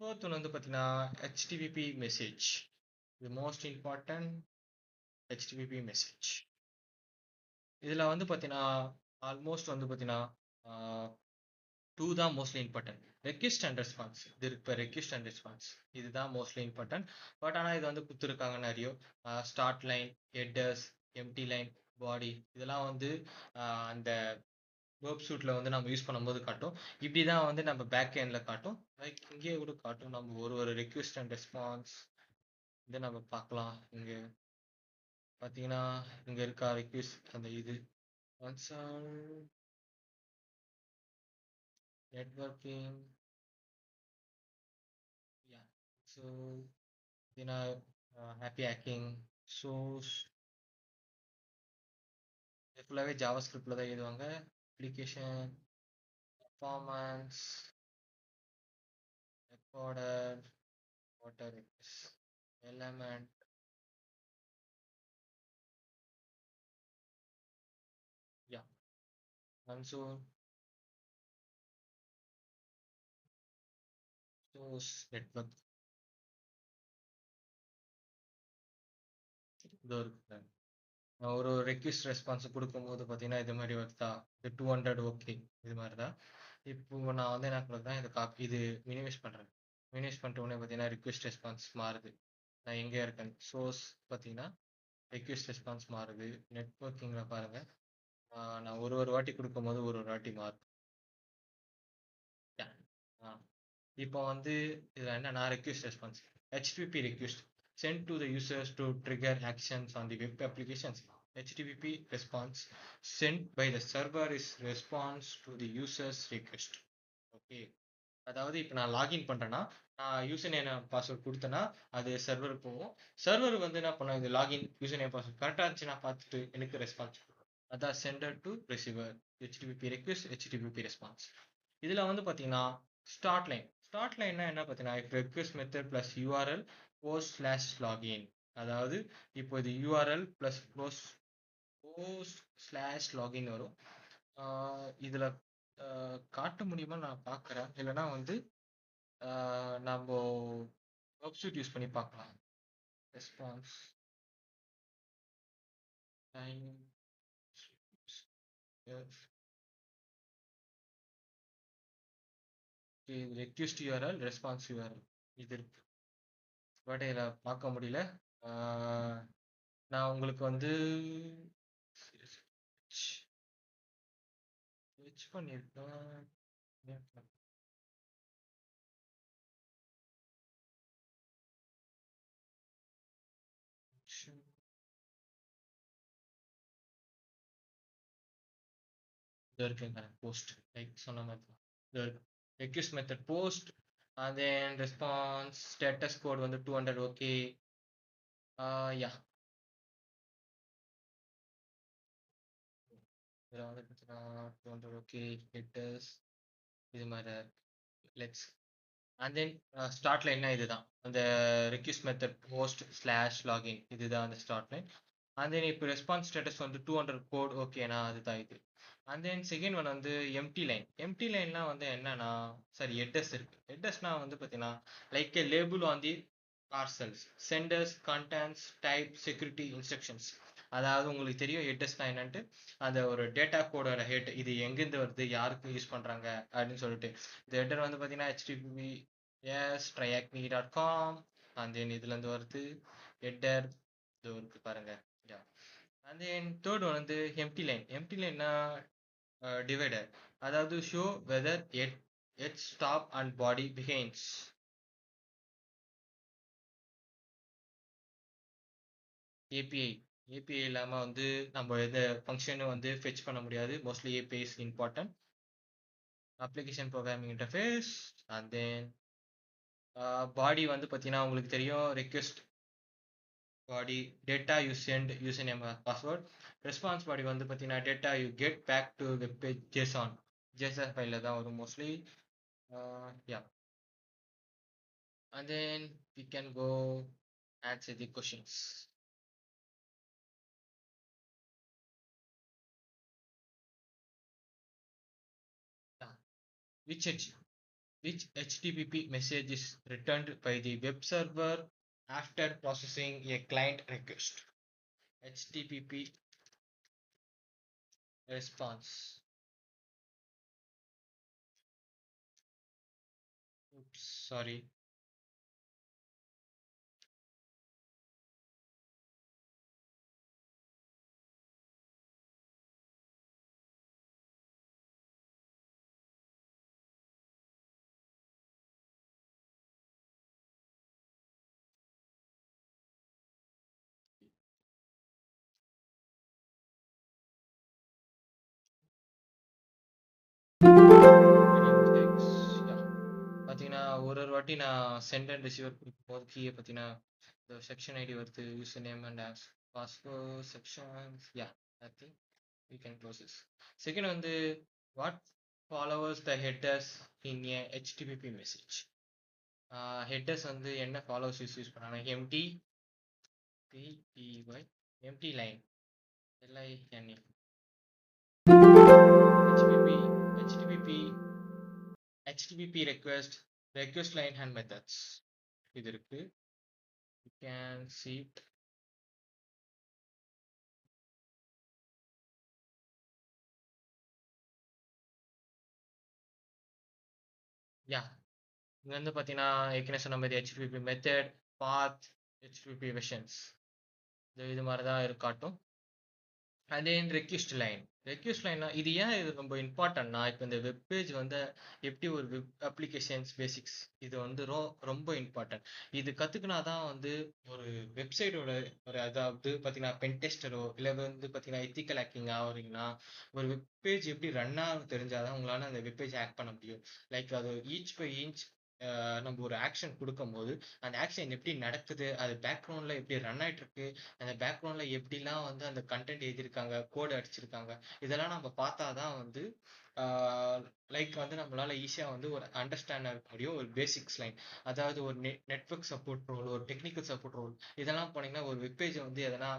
Fourth one வந்து பார்த்தீங்கன்னா HTTP message. The most important HTTP message. இதில் வந்து பார்த்தீங்கன்னா ஆல்மோஸ்ட் வந்து பார்த்தீங்கன்னா டூ தான் mostly important. Request and response இது இப்போ ரெக்வெஸ்ட் அண்ட் ரெஸ்பான்ஸ் இதுதான் மோஸ்ட்லி இம்பார்ட்டன்ட். பட் ஆனால் இது வந்து கொடுத்துருக்காங்க நிறைய start line, headers, empty line, body இதெல்லாம் வந்து அந்த வெப் சூட்டில் வந்து நம்ம யூஸ் பண்ணும்போது காட்டும். இப்படி தான் வந்து நம்ம பேக் எண்டில் காட்டும். லைக் இங்கேயே கூட காட்டும். நம்ம ஒரு ரெக்வெஸ்ட் அண்ட் ரெஸ்பான்ஸ் இதை நம்ம பார்க்கலாம். இங்கே பார்த்தீங்கன்னா இங்கே இருக்கா ரெக்வெஸ்ட் அந்த இது networking. Yeah. So, happy hacking. Source ஃபுல்லாகவே ஜாவா ஸ்கிரிப்டில் தான் எழுதுவாங்க. அப்ளிகேஷன் பர்ஃபார்மன்ஸ் ரெக்கார்டர் வாட்டர் element. Yeah console source network இதோ இருக்கு. ஒரு ரெக்வெஸ்ட் ரெஸ்பான்ஸ் கொடுக்கும்போது பார்த்தீங்கன்னா இது மாதிரி வருதா, இது 200 ஓகே இது மாதிரி தான். இப்போ நான் வந்து என்ன பண்ணுறேன், இதை இது மினிமைஸ் பண்ணுறேன். மினிமைஸ் பண்ணிட்ட உடனே பார்த்தீங்கன்னா ரிக்வெஸ்ட் ரெஸ்பான்ஸ் மாறுது. நான் எங்கே இருக்கேன் சோர்ஸ் பார்த்தீங்கன்னா ரெக்வெஸ்ட் ரெஸ்பான்ஸ் மாறுது. நெட்வொர்க்கிங்கில் பாருங்கள் நான் ஒரு வாட்டி கொடுக்கும்போது ஒரு வாட்டி மாறும். இப்போ வந்து இதில் என்ன நான் request response HTTP request sent to the users to trigger actions on the web applications. HTTP response sent by the server is response to the user's request. Okay, அதாவது இப்போ நான் லாகின் பண்ணுறேன்னா நான் யூசர் நேம் பாஸ்வேர்ட் கொடுத்தேன்னா அது சர்வருக்கு போகும். சர்வர் வந்து என்ன பண்ணும், இது லாகின் யூசர் நேம் பாஸ்வேர்ட் கரெக்டாக இருந்துச்சுன்னா பார்த்துட்டு எனக்கு ரெஸ்பான்ஸ் அதான் centre to receiver. HTTP request, HTTP response. இதில் வந்து பார்த்தீங்கன்னா ஸ்டார்ட் லைன். ஸ்டார்ட் லைன்னா என்ன பார்த்தீங்கன்னா இப்போ request method plus URL post/login. அதாவது இப்போ இது URL ப்ளஸ் post/login வரும். இதில் காட்ட முடியுமா நான் பார்க்குறேன், இல்லைன்னா வந்து நம்ம வெப்சைட் யூஸ் பண்ணி பார்க்கலாம். Response time request URL, response URL இது இருக்கு. பட் இதில் பார்க்க முடியல. நான் உங்களுக்கு வந்து பண்ணியிருக்கேன். இருக்குங்க போஸ்ட் லைக் சொன்ன மாதிரி request method post and then response status code வந்து 200 ஓகே. யா இதில் வந்து பார்த்தீங்கன்னா 200 ஓகே ஹெட்டர்ஸ் இது மாதிரி லெட்ஸ் அண்ட் தென் ஸ்டார்ட் லைன்னா இதுதான் அந்த request method post slash login இதுதான் அந்த ஸ்டார்ட் லைன். அண்ட் தென் இப்போ ரெஸ்பான்ஸ் ஸ்டேட்டஸ் வந்து 200 கோட் ஓகேனா அதுதான் இது. அண்ட் தென் செகண்ட் ஒன் வந்து எம்டி லைன். எம்டி லைன்லாம் வந்து என்னன்னா சரி ஹெட்டர்ஸ் இருக்கு. ஹெட்டர்ஸ்னா வந்து பார்த்தீங்கன்னா like A label on the parcels centres contents type security instructions. அதாவது உங்களுக்கு தெரியும் ஹெட்டர்ஸ்னா என்னன்ட்டு அந்த ஒரு டேட்டா கோடோட ஹெட் இது எங்கேருந்து வருது யாருக்கு யூஸ் பண்ணுறாங்க அப்படின்னு சொல்லிட்டு இந்த ஹெட்டர் வந்து பார்த்தீங்கன்னா HTTP tryacme.com அண்ட் தென் இதுலேருந்து வருது ஹெட்டர் இது இருக்கு பாருங்க. அண்ட் தென் தேர்ட் ஒன் வந்து எம்டி லைன். எம்டி லைன்னா டிவைடர் அதாவது show whether it stop and body begins. API API இல்லாமல் வந்து நம்ம எந்த ஃபங்க்ஷனும் வந்து ஃபெச் பண்ண முடியாது. Mostly API is important. Application programming interface and then body வந்து பார்த்தீங்கன்னா உங்களுக்கு தெரியும் request body data you sent user name password. Response body வந்து பார்த்தீங்கன்னா data you get back to web page JSON ஃபைலில் தான் வரும் mostly. Yeah and then we can go answer the questions. Which HTTP message is returned by the web server after processing a client request? HTTP response. Oops, sorry. பார்த்தீங்கன்னா ஒரு வாட்டி நான் சென்ட் அண்ட் ரிசீவர் கொடுக்கும்போது கீழே பார்த்தீங்கன்னா இந்த செக்ஷன் ஐடி வருது user name and password sections. Yeah I think we can close this. Second வந்து what follows the headers in a HTTP message. Headers வந்து என்ன ஃபாலோவர்ஸ் யூஸ் பண்ணாங்க எம்டி பிஇஒய் empty line LINE HTTP request line and methods இது இருக்கு. You can see it. யா இங்க வந்து பார்த்தீங்கன்னா ஏற்கனவே சொன்ன மாதிரி HTTP மெத்தட் பாத் HTTP வெர்ஷன்ஸ் இது மாதிரி தான் இருக்காட்டும். அண்ட் தென் ரெக்வெஸ்ட் லைன்னா இது ஏன் இது ரொம்ப இம்பார்ட்டன்ட்னா இப்போ இந்த வெப் பேஜ் வந்து எப்படி ஒரு வெப் அப்ளிகேஷன்ஸ் பேசிக்ஸ் இது வந்து ரொம்ப இம்பார்ட்டன்ட். இது கற்றுக்கினா தான் வந்து ஒரு வெப்சைட்டோட ஒரு அதாவது பார்த்தீங்கன்னா பென்டெஸ்டரோ இல்லை வந்து பார்த்தீங்கன்னா எத்திக்கல் ஹேக்கிங் ஆகுறீங்கன்னா ஒரு வெப் பேஜ் எப்படி ரன் ஆகும் தெரிஞ்சாதான் உங்களால் அந்த வெப் பேஜ் ஹேக் பண்ண முடியும். லைக் அது ஈச் பை ஈச் நம்ம ஒரு ஆக்ஷன் கொடுக்கும்போது அந்த ஆக்ஷன் எப்படி நடக்குது அது பேக்ரவுண்டில் எப்படி ரன் ஆகிட்டு இருக்கு அந்த பேக்ரவுண்டில் எப்படிலாம் வந்து அந்த கண்டென்ட் எழுதியிருக்காங்க கோடு அடிச்சிருக்காங்க இதெல்லாம் நம்ம பார்த்தா தான் வந்து லைக் வந்து நம்மளால ஈஸியாக வந்து ஒரு அண்டர்ஸ்டாண்ட் ஆக முடியும். ஒரு பேசிக்ஸ் லைன் அதாவது ஒரு நெட்ஒர்க் சப்போர்ட் ரோல் ஒரு டெக்னிக்கல் சப்போர்ட் ரோல் இதெல்லாம் போனீங்கன்னா ஒரு வெப்பேஜை வந்து எதனா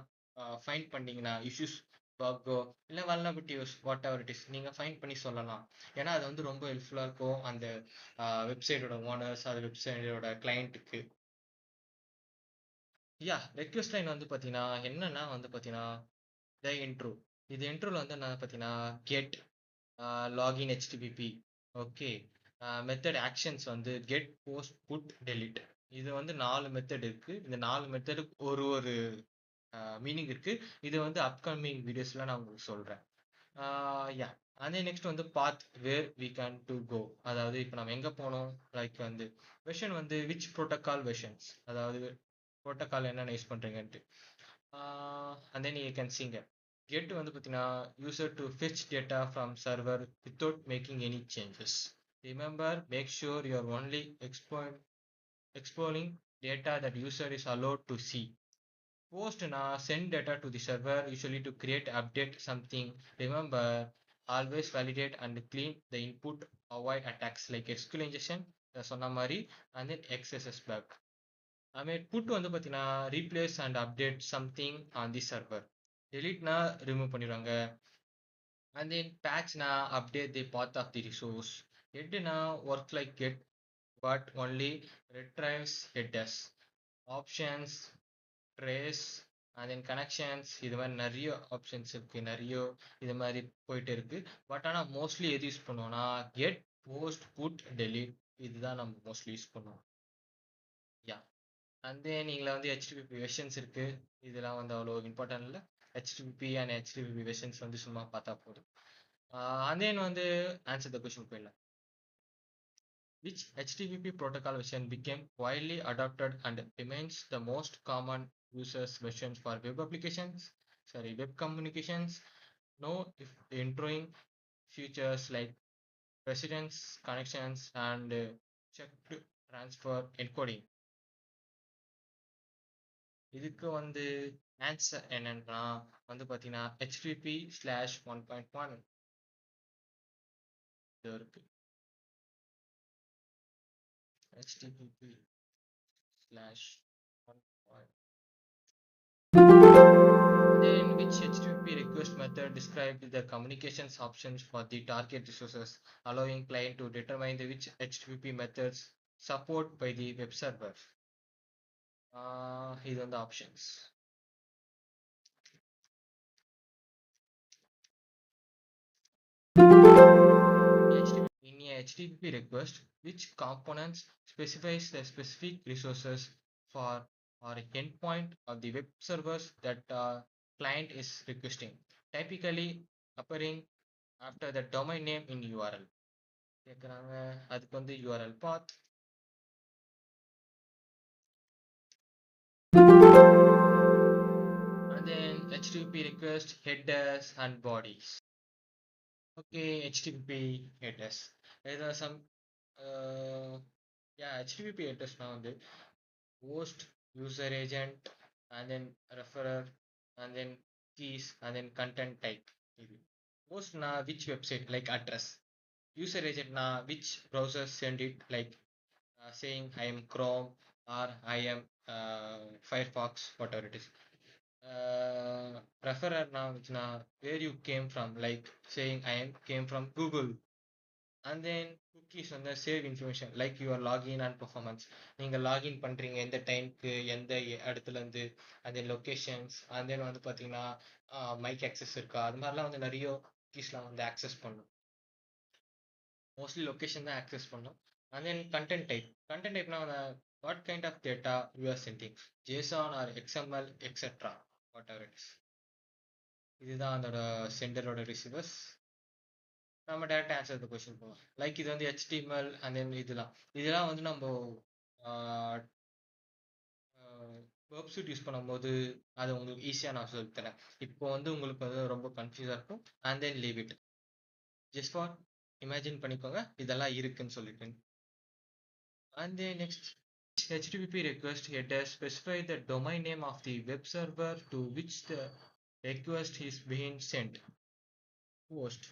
ஃபைண்ட் பண்ணிங்கன்னா இஷ்யூஸ் பக்கோ இல்லை vulnerabilities what ever it is நீங்கள் ஃபைண்ட் பண்ணி சொல்லலாம். ஏன்னா அது வந்து ரொம்ப ஹெல்ப்ஃபுல்லாக இருக்கும் அந்த வெப்சைட்டோட ஓனர்ஸ் அது வெப்சைட்டோட கிளைண்ட்டுக்கு. யா ரெக்வெஸ்ட் லைன் வந்து பார்த்தீங்கன்னா என்னன்னா வந்து பார்த்தீங்கன்னா த இன்ட்ரோ இது இன்ட்ரோல வந்து என்ன பார்த்தீங்கன்னா, get login HTTP. Okay. Method actions வந்து கெட், போஸ்ட், புட், டெலீட். இது வந்து 4 மெத்தட் இருக்கு. இந்த 4 மெத்தடுக்கு ஒரு மீனிங் இருக்கு. இது வந்து அப்கமிங் வீடியோஸ்ல நான் உங்களுக்கு சொல்றேன். யா அதே நெக்ஸ்ட் வந்து path where we can to go. அதாவது இப்போ நம்ம எங்க போனோம், லைக் வந்து வெர்ஷன் வந்து விச் ப்ரோட்டோகால் வெர்ஷன்ஸ், அதாவது ப்ரோட்டோகால் என்னென்ன யூஸ் பண்றீங்கன்ட்டு. அண்ட் தென் யூ கேன் சிங்க கெட் வந்து பார்த்தீங்கன்னா user to fetch data from server without making any changes. Remember, make sure you are only exploring data that user is allowed to see. Post na send data to the server, usually to create update something. Remember, always validate and clean the input. Avoid attacks like SQL injection, சொன்ன மாதிரி, and then XSS bug. I mean, put வந்து பார்த்தீங்கன்னா replace and update something on the server. Delete na remove பண்ணிடுவாங்க. And then patch na update the path of the resource. Head na work like get, but only retrieves headers. Options, trace, and then connections, இது மாதிரி நிறைய ஆப்ஷன்ஸ் இருக்கு, நிறைய இது மாதிரி போயிட்டு இருக்கு. பட் ஆனால் மோஸ்ட்லி எது யூஸ் பண்ணுவோம்னா கெட், போஸ்ட், புட், டெலீட், இதுதான் நம்ம மோஸ்ட்லி யூஸ் பண்ணுவோம். யா அண்ட் தென் நீங்கள வந்து ஹெச்டிபிபி வெர்ஷன்ஸ் இருக்கு. இதெல்லாம் வந்து அவ்வளோ இம்பார்ட்டன்ட் இல்லை. ஹெச்டிபிபி அண்ட் ஹெச்டிபிபி வெர்ஷன்ஸ் வந்து சும்மா பார்த்தா போதும். அண்ட் தென் வந்து ஆன்சர் த கொஸ்டின் போயிடலாம். Which HTTP protocol version became widely adopted and remains the most common users versions for web applications, sorry, web communications? Know if introing features like precedence, connections, and checked transfer encoding. இதுக்கு வந்து ஆன்சர் என்னன்னா வந்து பார்த்தீங்கன்னா HTTP/1.1 இது இருக்கு. HTTP/1.1. Then which HTTP request method described the communications options for the target resources, allowing client to determine which HTTP methods support by the web server? These are the options. In a HTTP request, which components specifies the specific resources for or endpoint of the web servers that client is requesting, typically appearing after the domain name in URL. கேட்குறாங்க அதுக்கு வந்து URL path, and then HTTP request headers and bodies. Okay, HTTP headers. There are some HTTP headers now வந்து host, user agent, and then referrer, and then keys, and then content type. Host na which website like address. User agent na which browser send it, like saying I am Chrome or I am Firefox, whatever it is. Referrer now where you came from, like saying I am came from Google. And then cookies on the save information like your login and performance. நீங்கள் லாகின் பண்ணுறீங்க எந்த டைம்க்கு எந்த இடத்துலேருந்து, அந்த லொக்கேஷன்ஸ், and then வந்து பார்த்தீங்கன்னா மைக் ஆக்சஸ் இருக்கா, அது மாதிரிலாம் வந்து நிறைய குக்கீஸ்லாம் வந்து ஆக்சஸ் பண்ணும். மோஸ்ட்லி லொக்கேஷன் தான் ஆக்சஸ் பண்ணும். And then content type now what kind of data you are sending, JSON or XML, etc. whatever it is. இதுதான் அதோட சென்டரோட ரிசீவர்ஸ். நம்ம டேரக்ட் ஆன்சர் த கொஸ்டின் போகலாம். லைக் இது வந்து HTML அண்ட் தென் இதெல்லாம் வந்து நம்ம வெப்சைட் யூஸ் பண்ணும்போது அது உங்களுக்கு ஈஸியாக நான் சொல்லித்தரேன். இப்போ வந்து உங்களுக்கு வந்து ரொம்ப கன்ஃபியூஸாக இருக்கும். And then leave it. Just for imagine பண்ணிக்கோங்க இதெல்லாம் இருக்குன்னு சொல்லிட்டு. And then next, HTTP request header specify the domain name of the web server to which the request is being sent. Host.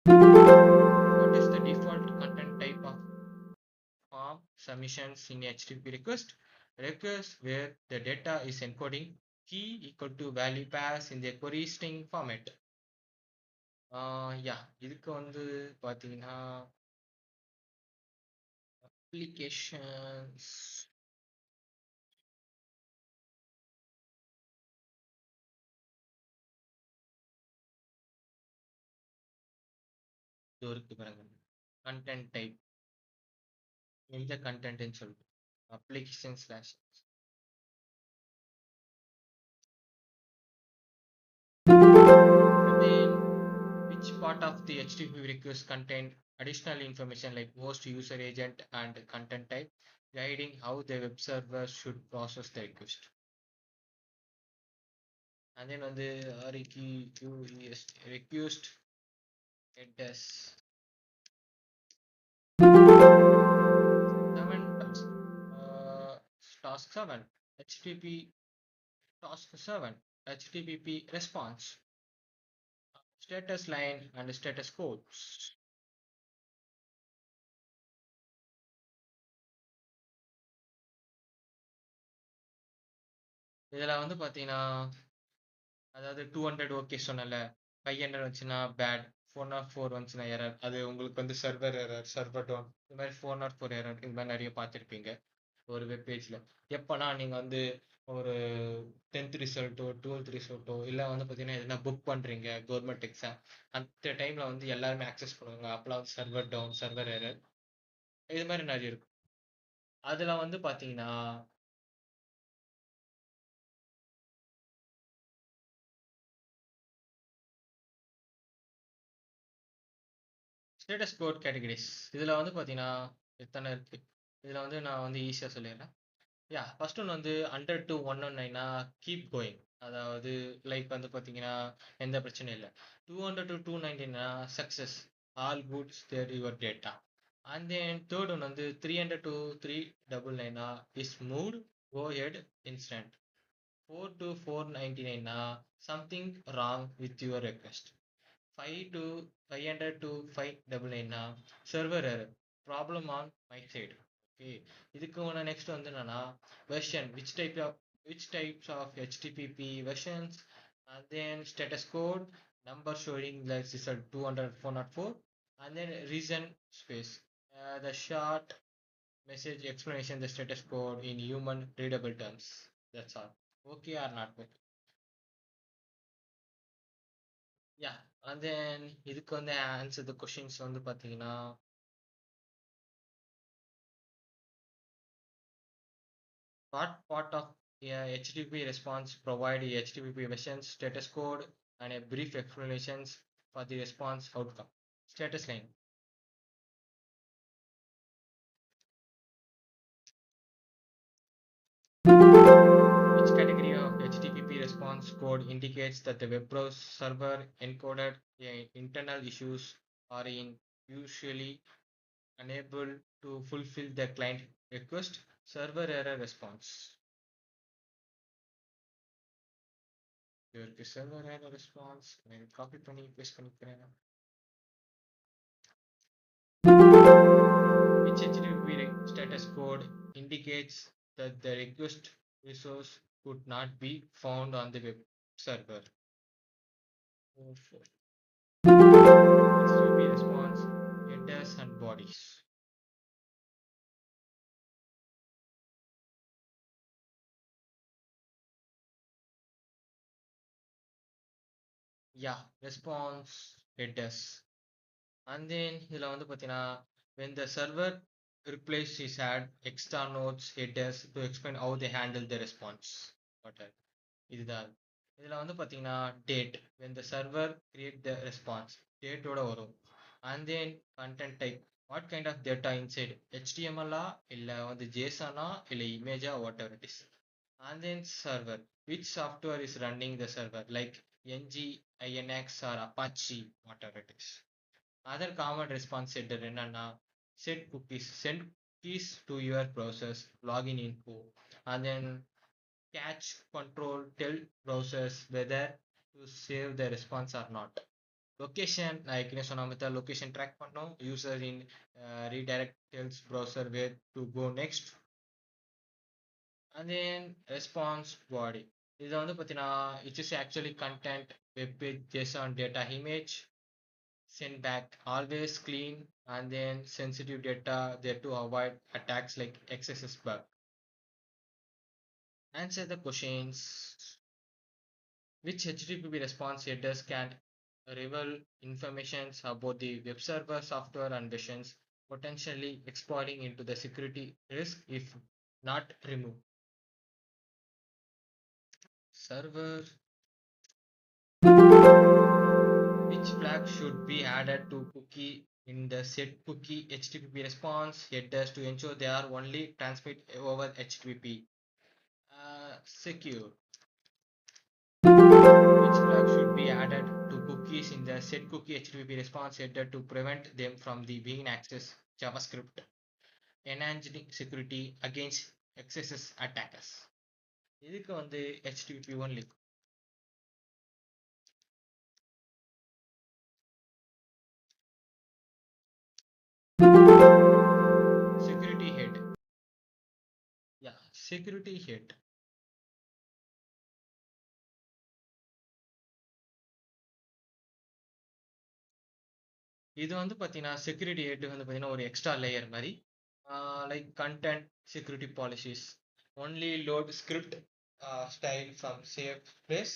What is the default content type of form submissions in HTTP request? Request where the data is encoding key equal to value pass in the query string format. இதுக்கு வந்து பார்த்தீங்கன்னா applications இது இருக்கு பாருங்க. கண்டென்ட் டைப் எந்த கண்டென்ட்னு சொல்லிட்டு application slash and then which part of the HTTP request contain additional information like host, user agent, and content type, guiding how the web server should process the request. And then on the request headers 7 tasks. Task 7 HTTP task 7 HTTP response status line and status codes. இதில் வந்து பார்த்தீங்கன்னா அதாவது 200 ஓகே சொன்னல 500 வந்துச்சுன்னா பேட் 404 வந்துச்சுன்னா எரர் அது உங்களுக்கு வந்து சர்வர் எரர் சர்வர் டவுன் இந்த மாதிரி 404 எரர் இந்த மாதிரி நிறைய பார்த்துருப்பீங்க ஒரு வெப் பேஜில் எப்போனா நீங்கள் வந்து ஒரு 10th ரிசல்ட்டோ 12th ரிசல்ட்டோ இல்லை வந்து பார்த்தீங்கன்னா எதுனா புக் பண்ணுறீங்க கவர்மெண்ட் எக்ஸாம் அந்த டைமில் வந்து எல்லாருமே ஆக்சஸ் பண்ணுவாங்க அப்போலாம் வந்து சர்வர் டவுன் சர்வர் எரர் இது மாதிரி நிறைய இருக்கும் அதில் வந்து பார்த்தீங்கன்னா ஸ்டேட்டஸ் கோட் கேட்டகரிஸ் இதில் வந்து பார்த்தீங்கன்னா எத்தனை இருக்குது இதில் வந்து நான் வந்து ஈஸியாக சொல்லிடுறேன் ஃபர்ஸ்ட் ஒன் வந்து 100 to 109 கீப் கோயிங் அதாவது லைக் வந்து பார்த்தீங்கன்னா எந்த பிரச்சனையும் இல்லை 200 to 299 success all goods there your data and then third one வந்து 300 to 399 is moved go head instant 4 to 499 something wrong with your request 500 to 599 server error problem on my side okay இதுக்கு ஒன்று நெக்ஸ்ட் வந்து என்னன்னா version which types of HTTP versions and then status code number showing like result 200 404 and then reason space the short message explanation the status code in human readable terms that's all okay or not okay and then இதுக்கு வந்து answer the questions வந்து பார்த்தீங்கன்னா what part of a HTTP response provide a HTTP version status code and a brief explanations for the response outcome status line which category of HTTP response code indicates that the web browser server encoded internal issues are usually unable to fulfill the client request server error response இதற்கு server error response காப்பி பண்ணி பேஸ்ட் பண்ணிக்கிறேன் which HTTP status code indicates that the request resource could not be found on the web server HTTP response headers and bodies response headers and then இதில் வந்து பார்த்தீங்கன்னா when the server replies is add extra notes headers to explain how they handle the response இதுதான் இதில் வந்து பார்த்தீங்கன்னா date when the server create the response டேட்டோட வரும் and then content type what kind of data inside HTML இல்லை வந்து JSON இல்லை image whatever it is and then server which software is running the server like NGINX or Apache whatever it is other common response header என்னன்னா set cookies send cookies to your browsers login info and then catch control tell browsers whether to save the response or not location like என்ன சொன்ன மாதிரி location track பண்ணோம் user in redirect tells browser where to go next and then response body இது வந்து பார்த்தீங்கன்னா it is actually content web page JSON data image send back always clean and then sensitive data there to avoid attacks like XSS bug answer the questions which HTTP response headers can reveal informations about the web server software and versions, potentially exploiting into the security risk if not removed. Server, which flag should be added to cookie in the set cookie HTTP response headers to ensure they are only transmit over HTTP. Secure. Which flag should be added to cookies in the set cookie HTTP response header to prevent them from the being access JavaScript, enhancing security against XSS attackers. இதுக்கு வந்து HTTP only. Security head. Yeah, security head. இது வந்து பார்த்தீங்கன்னா செக்யூரிட்டி ஹெட் வந்து பார்த்தீங்கன்னா ஒரு எக்ஸ்ட்ரா லேயர் மாதிரி like content security policies only load script style from safe place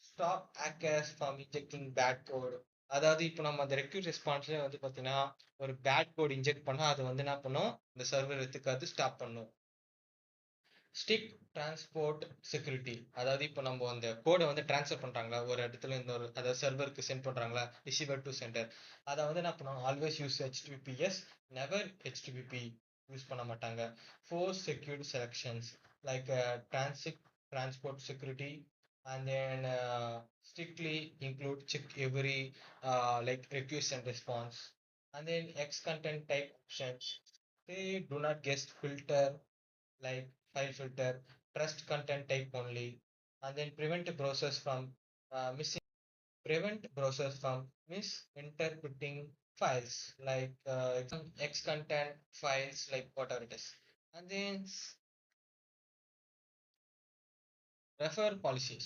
stop hackers from injecting bad code. அதாவது இப்போ நம்ம அந்த ரெக்யூட் ரெஸ்பான்ஸ்லேயே வந்து பார்த்தீங்கன்னா ஒரு பேட் கோட் இன்ஜெக்ட் பண்ணால் அது வந்து என்ன பண்ணும், இந்த சர்வர் எடுத்துக்காது ஸ்டாப் பண்ணும். ஸ்டிக் டிரான்ஸ்போர்ட் செக்யூரிட்டி, அதாவது இப்போ நம்ம அந்த கோடை வந்து டிரான்ஸ்ஃபர் பண்ணுறாங்களா ஒரு இடத்துல இந்த ஒரு அதாவது சர்வருக்கு சென்ட் பண்ணுறாங்களா ரிசீவர் டு சென்டர், அதை வந்து என்ன பண்ணுவாங்க always use HTTPS, never HTTP use பண்ண மாட்டாங்க. Force secured selections like transport security and then strictly include check every like request and response, and then X content type options, they do not guess filter like file filter, trust content type only, and then prevent browsers from misinterpreting files like X content files like whatever it is. And then refer policies.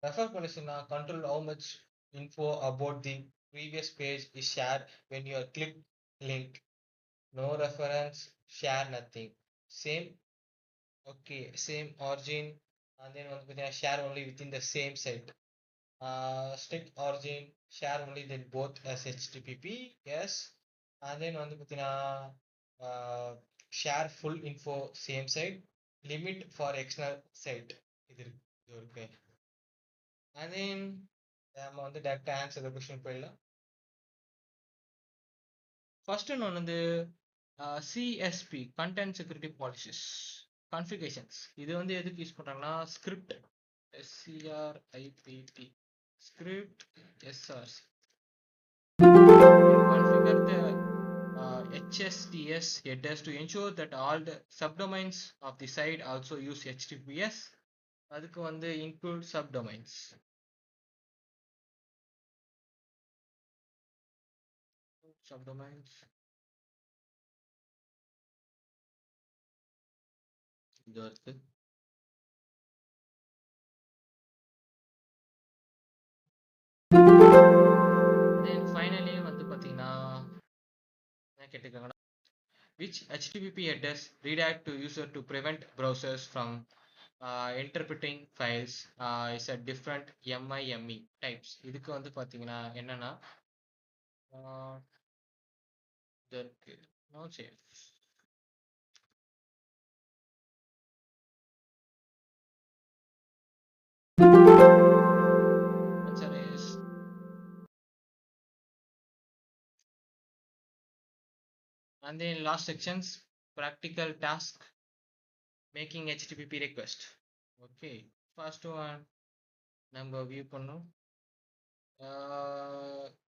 Refer policy now control how much info about the previous page is shared when you are click link. No reference, share nothing. Same, okay, same origin, and then வந்து பார்த்தீங்கன்னா share only within the same site. Strict origin, share only then both as HTTP, yes. And then வந்து பார்த்தீங்கன்னா share full info same site, limit for external site. இது இருக்கு. And then நம்ம வந்து டேரக்டா ஆன்சர் த கொஸ்டின் போயிடலாம். ஃபர்ஸ்ட் ஒன்று வந்து CSP content security policies configurations. இது வந்து எதுக்கு யூஸ் பண்ணுறாங்கன்னா script SCRIPT script SRC configure the HSTS headers to ensure that all the subdomains of the site also use HTTPS. அதுக்கு வந்து include subdomains. இது இருக்கு. Then finally வந்து பார்த்தீங்கன்னா என்ன கேட்டிருக்காங்கன்னா which HTTP headers redirect to user to prevent browsers from interpreting files is a different MIME types. இதுக்கு வந்து பார்த்தீங்கன்னா என்னன்னா இருக்கு no safe. Answer is and then last sections practical task making HTTP request. Okay, first one நம்ம வியூ பண்ணோம்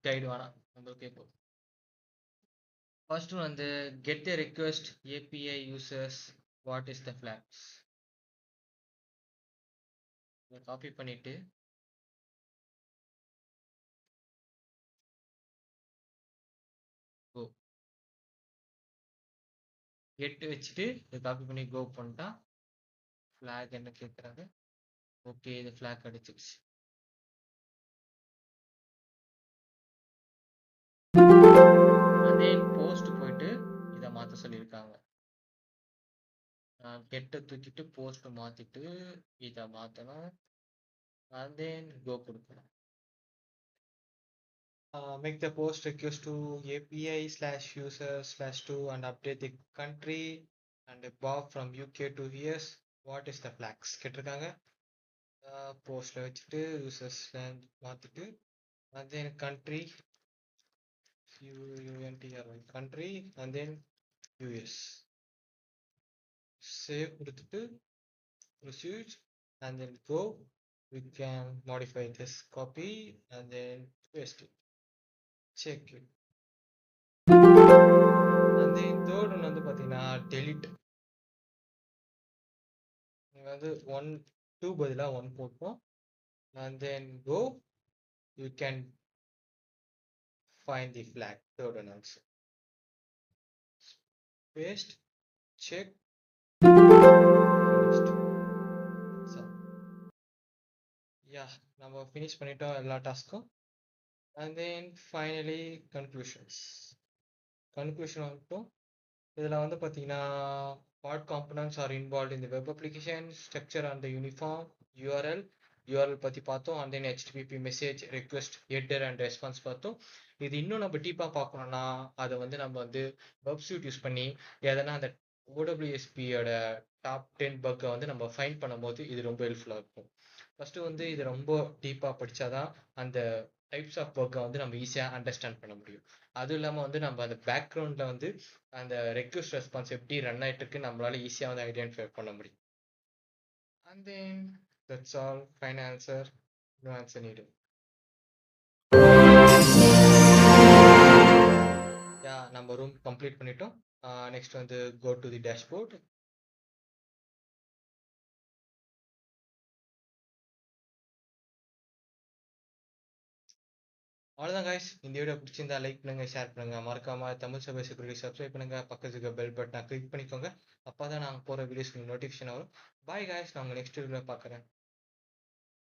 கைடு வேணாம் நம்ம கேட்போம். ஃபர்ஸ்ட் வந்து get the request API users what is the flags. Copy பண்ணிட்டு கோ கெட் வச்சுட்டு இதை காப்பி பண்ணி கோ பண்ணிட்டா ஃப்ளாக் என்ன கேட்குறாங்க. ஓகே இது ஃப்ளாக் அடிச்சிருச்சு. அதே போஸ்ட் போயிட்டு இதை மாற்ற சொல்லியிருக்காங்க. கெட்டை தூக்கிட்டு போஸ்ட் மாற்றிட்டு இதை மாற்றணும். and then go கொடுக்கணும். Make the post request to API/user/2 and update the country and Bob from UK to US. What is the flags கேட்டிருக்காங்க. போஸ்ட்ல வச்சுட்டு யூசர்ஸ் மாத்திட்டு and then country country and then US. Save கொடுத்துட்டு proceed and then go. We can modify this copy and then paste it. Check it. and then third one வந்து பாத்தீங்கன்னா delete. நீங்க வந்து 2 பதிலா 1 போட்டோம் and then go. You can find the flag third one also. Paste, check. So yeah, நம்ம finish பண்ணிட்டோம் எல்லா டாஸ்க்கும். and then finally conclusion வந்துட்டோம். இதுல வந்து பாத்தீங்கன்னா what components are involved in the web application, structure and the uniform, URL பத்தி பார்த்தோம் and then HTTP message request header and response பார்த்தோம். இது இன்னும் நம்ம டீப்பா பார்க்கணும்னா அதை வந்து நம்ம வந்து வெப்சூட் யூஸ் பண்ணி எதனா அந்த OWSP யோட டாப் 10 பக்கை வந்து நம்ம ஃபைண்ட் பண்ணும்போது இது ரொம்ப ஹெல்ப்ஃபுல்லா இருக்கும். ஃபர்ஸ்ட் வந்து இது ரொம்ப டீப்பா படிச்சாதான் அந்த டைப்ஸ் ஆஃப் பக்கை வந்து நம்ம ஈஸியா அண்டர்ஸ்டாண்ட் பண்ண முடியும். அதுவும் இல்லாம வந்து நம்ம அந்த பேக்ரவுண்ட்ல வந்து அந்த ரெக்வெஸ்ட் ரெஸ்பான்ஸ் எப்படி ரன் ஆயிட்டு இருக்கு நம்மளால ஈஸியா வந்து ஐடென்டிஃபை பண்ண முடியும். and then that's all. Final answer, no answer needed. yeah, நம்ம ரூம் கம்ப்ளீட் பண்ணிட்டோம். நெக்ஸ்ட் வந்து go to the dashboard. அவ்வளோதான் guys. இந்த வீடியோ பிடிச்சிருந்தா லைக் பண்ணுங்க, ஷேர் பண்ணுங்க, மறக்காம தமிழ் சபை செக்யூரிட்டி சப்ஸ்கிரைப் பண்ணுங்க, பக்கத்துக்கு பெல் பட்டனை கிளிக் பண்ணிக்கோங்க. அப்பதான் நாங்கள் போற வீடியோஸ் நோட்டிஃபிகேஷன் வரும். பாய் guys, நான் உங்க நெக்ஸ்ட் வீடியோல பார்க்குறேன்.